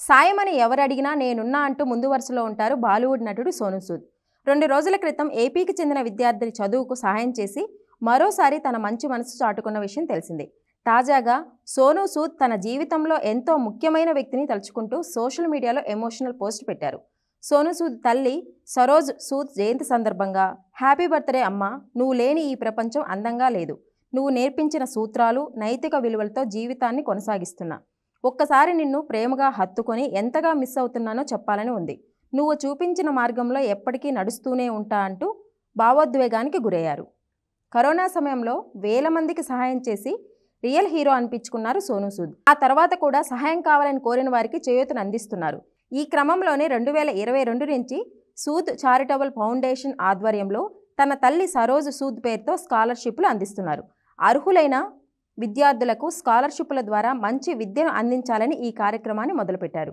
సాయమని ఎవరడిగినా నేనున్నా అంటూ ముందు వరుసలో ఉంటారు బాలీవుడ్ నటుడు సోనూ సూద్. 2 రోజుల క్రితం ఏపీకి చెందిన విద్యార్థి చదువుకు సహాయం చేసి మరోసారి తన మంచి మనసు చాటుకున్న విషయం తెలిసిందే. తాజాగా సోనూ సూద్ తన జీవితంలో ఎంతో ముఖ్యమైన వ్యక్తిని తలుచుకుంటూ సోషల్ మీడియాలో ఎమోషనల్ పోస్ట్ పెట్టారు. సోనూ సూద్ తల్లి సరోజ్ సూద్ జయంతి సందర్భంగా హ్యాపీ బర్త్డే అమ్మా, నువ్వు లేని ఈ ప్రపంచం అందంగా లేదు. నువ్వు నేర్పించిన సూత్రాలు, నైతిక విలువలతో జీవితాన్ని కొనసాగిస్తున్నా. ఒక్కసారి నిన్ను ప్రేమగా హత్తుకొని ఎంతగా మిస్ అవుతున్నానో చెప్పాలని ఉంది. నువ్వు చూపించిన మార్గంలో ఎప్పటికీ నడుస్తూనే ఉంటా అంటూ భావోద్వేగానికి గురయ్యారు. కరోనా సమయంలో వేల మందికి సహాయం చేసి రియల్ హీరో అనిపించుకున్నారు సోనూ సూద్. ఆ తర్వాత కూడా సహాయం కావాలని కోరిన వారికి చేయూతను అందిస్తున్నారు. ఈ క్రమంలోనే 2022 నుంచి సూద్ చారిటబుల్ ఫౌండేషన్ ఆధ్వర్యంలో తన తల్లి సరోజ్ సూద్ పేరుతో స్కాలర్షిప్లు అందిస్తున్నారు. అర్హులైన విద్యార్థులకు స్కాలర్షిప్ల ద్వారా మంచి విద్యను అందించాలని ఈ కార్యక్రమాన్ని మొదలుపెట్టారు.